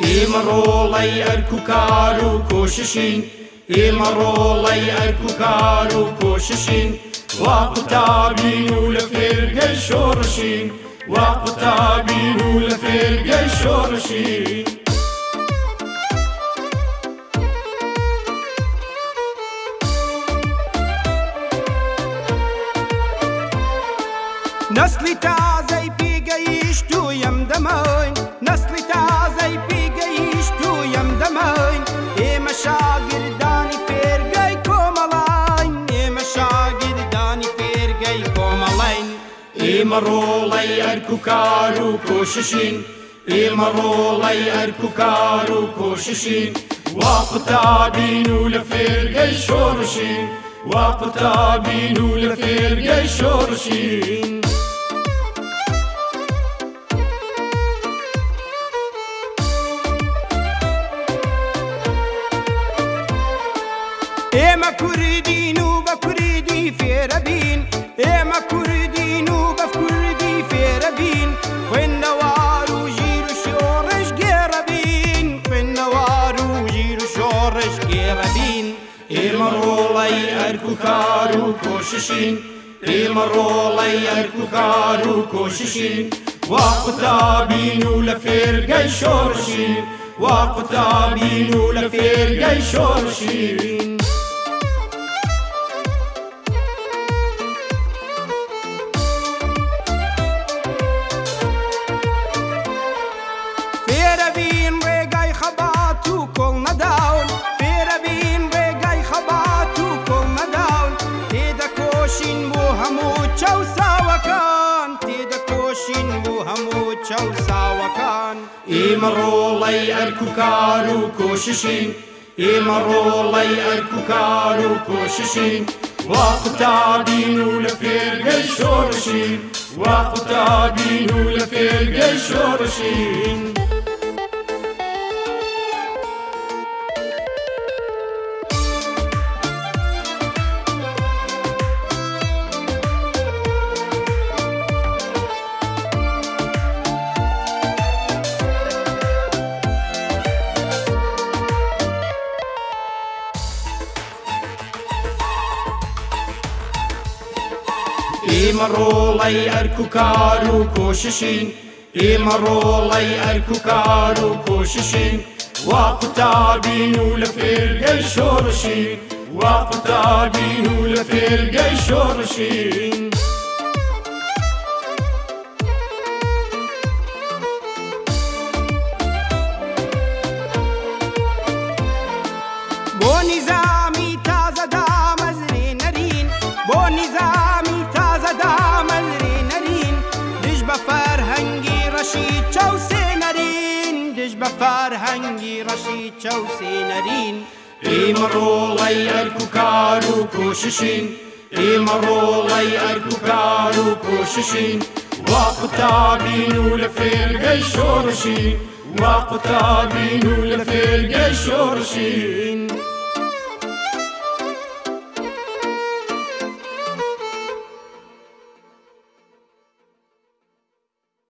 ئێمە ڕۆڵەی ئەرک و کار و کۆششین ئێمە ڕۆڵەی ئەرک و کار و کۆششین وا قوتابین و لە فێرگەی شۆڕشین وا قوتابین و لە فێرگەی شۆڕشین نسلی تازەی پێگەیشت و یەم دەمەین نسلی تازەی پێگەیشت و یەم دەمەین ئێمە شاگردانی فێرگەی کۆمەڵین ئێمە شاگردانی فێرگەی کۆمەڵین ئێمە ڕۆڵەی ئەرک و کار و کۆششین ئێمە ڕۆڵەی ئەرک و کار و کۆششین وا قوتابین و لە فێرگەی شۆڕشین وا قوتابین و لە فێرگەی شۆڕشین ئێمە کوردین و بە کوردی فێرە بین ئێمە کوردین و بە کوردی فێرە بین خوێندەوار و ژیر و شۆڕش گێڕە بین خوێندەوار و ژیر و شۆڕش گێڕە بین ئێمە ڕۆڵەی ئەرک و کار و کۆششین ئێمە ڕۆڵەی ئەرک و کار و کۆششین وا قوتابین و لە فێرگەی شۆڕشین وا قوتابین و لە فێرگەی شۆڕشین فێرە بین ڕێگای خەبات و کۆڵ نەداون فێرە بین ڕێگای خەبات و کۆڵ نەداون تێدەکۆشین بۆ هەموو چەو ساوەکان تێدەکۆشین بۆ هەموو چەو ساوەکان ئێمە ڕۆڵەی ئەرک و کار و کۆششین ئێمە ڕۆڵەی ئەرک و کار و کۆششین وا قوتابین و لە فێرگەی شۆڕشین وا قوتابین و لە فێرگەی شۆڕشین ئێمە ڕۆڵەی ئەرک و کار و کۆششین ئێمە ڕۆڵەی ئەرک و کار و کۆششین وا قوتابین و لە فێرگەی شۆڕشین وا قوتابین و لە فێرگەی شۆڕشین بۆ نیزامی تازە دامەزرێنەرین بۆ نیزامی تازە دامەزرێنەرین دژ بە فەرهەنگی ڕەشید چەوسێنەرین دژ بە فەرهەنگی ڕەشید چەوسێنەرین ئێمە ڕۆڵەی ئەرک و کار و کۆششین ئێمە ڕۆڵەی ئەرک و کار و کۆششین وا قوتابین و لە فێرگەی شۆڕشین وا قوتابین و لە فێرگەی شۆڕشین